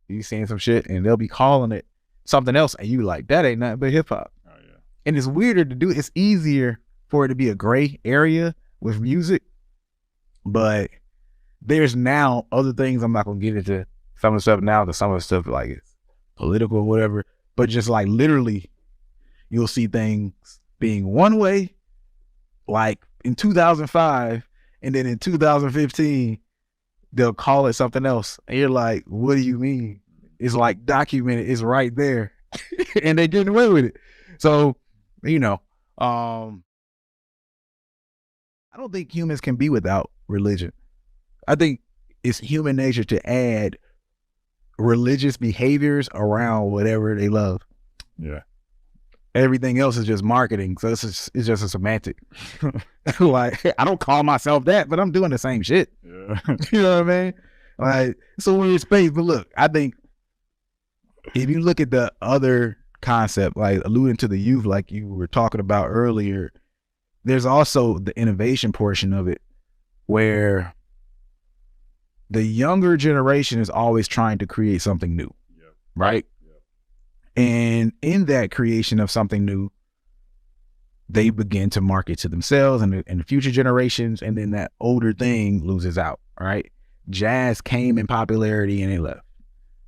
You seeing some shit and they'll be calling it something else, and you like, that ain't nothing but hip hop. Oh yeah. And it's weirder to do. It's easier for it to be a gray area with music, but there's now other things. I'm not gonna get into some of the stuff now, to some of the stuff like it's political or whatever. But just like literally, you'll see things being one way, like in 2005, and then in 2015, they'll call it something else, and you're like, what do you mean? It's like documented. It's right there, and they getting away with it. So, you know, I don't think humans can be without religion. I think it's human nature to add religious behaviors around whatever they love. Yeah. Everything else is just marketing, so it's just a semantic. Like, I don't call myself that, but I'm doing the same shit. Yeah. You know what I mean? Like, it's a weird space. But look, I think if you look at the other concept, like alluding to the youth, like you were talking about earlier, there's also the innovation portion of it, where the younger generation is always trying to create something new, Yep. right? Yep. And in that creation of something new, they begin to market to themselves and the future generations, and then that older thing loses out, right? Jazz came in popularity and it left.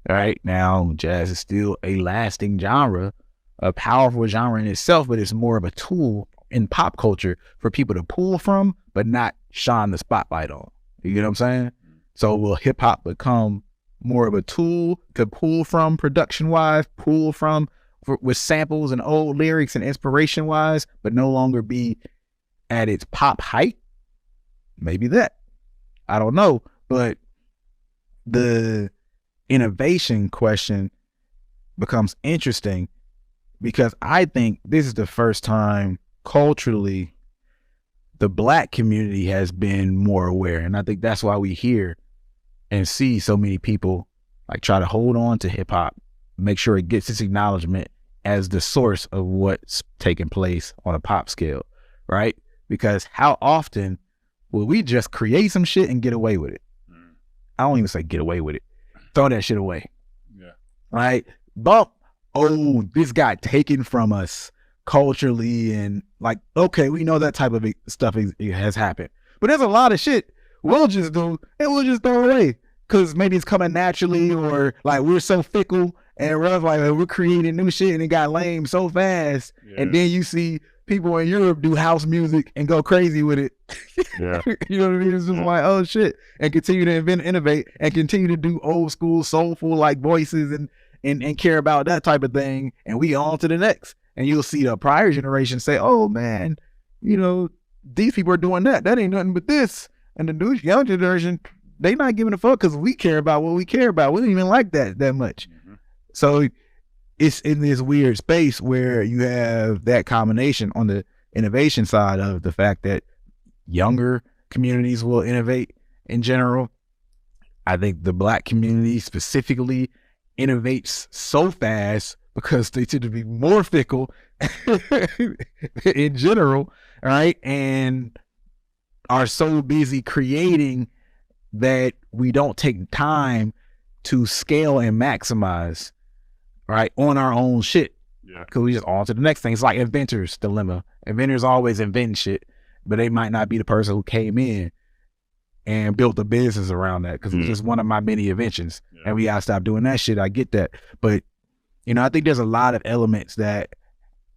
All right, now jazz is still a lasting genre, a powerful genre in itself, but it's more of a tool in pop culture for people to pull from, but not shine the spotlight on. You get what I'm saying? So will hip hop become more of a tool to pull from production wise, pull from with samples and old lyrics and inspiration wise, but no longer be at its pop height? Maybe that. I don't know. But the innovation question becomes interesting, because I think this is the first time culturally the Black community has been more aware. And I think that's why we hear and see so many people like try to hold on to hip hop, make sure it gets its acknowledgement as the source of what's taking place on a pop scale, right? Because how often will we just create some shit and get away with it? I don't even say get away with it. Throw that shit away. Yeah. Right? Bump. Oh, this got taken from us culturally, and like, okay, we know that type of stuff has happened. But there's a lot of shit we'll just do and we'll just throw away because maybe it's coming naturally, or like we're so fickle and rough, like we're creating new shit and it got lame so fast. Yeah. And then you see people in Europe do house music and go crazy with it. Yeah. You know what I mean? It's just like, oh shit, and continue to innovate, and continue to do old school soulful like voices and care about that type of thing. And we on to the next. And you'll see the prior generation say, oh man, you know, these people are doing that. That ain't nothing but this. And the new young generation, they not giving a fuck because we care about what we care about. We don't even like that much. Mm-hmm. So it's in this weird space where you have that combination on the innovation side of the fact that younger communities will innovate in general. I think the Black community specifically innovates so fast because they tend to be more fickle in general, right? And are so busy creating that we don't take time to scale and maximize, right, on our own shit. Yeah. Because we just on to the next thing. It's like inventors' dilemma. Inventors always invent shit, but they might not be the person who came in and built a business around that, because it's just one of my many inventions. Yeah. And we gotta stop doing that shit. I get that. But, you know, I think there's a lot of elements that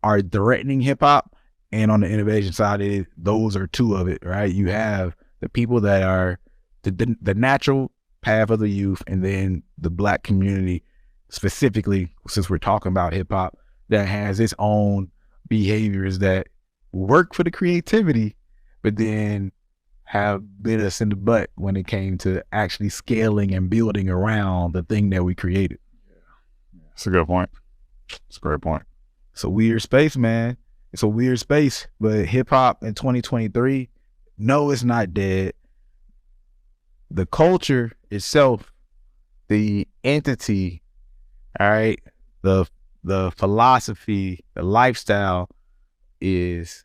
are threatening hip hop, and on the innovation side, those are two of it, right? You have the people that are the natural path of the youth, and then the Black community specifically, since we're talking about hip hop, that has its own behaviors that work for the creativity, but then have bit us in the butt when it came to actually scaling and building around the thing that we created. That's a good point. It's a great point. It's a weird space, man. It's a weird space, but hip hop in 2023, no, it's not dead. The culture itself, the entity, all right, the philosophy, the lifestyle is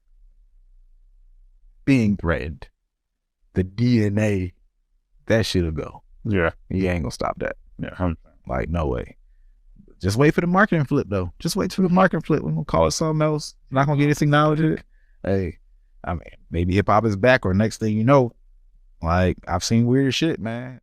being threatened. The DNA, that shit'll go. Yeah. You ain't gonna stop that. Yeah. Like, no way. Just wait for the marketing flip, though. Just wait for the marketing flip. We're gonna call it something else. Not gonna get this acknowledged. Hey, I mean, maybe hip hop is back, or next thing you know, like I've seen weird shit, man.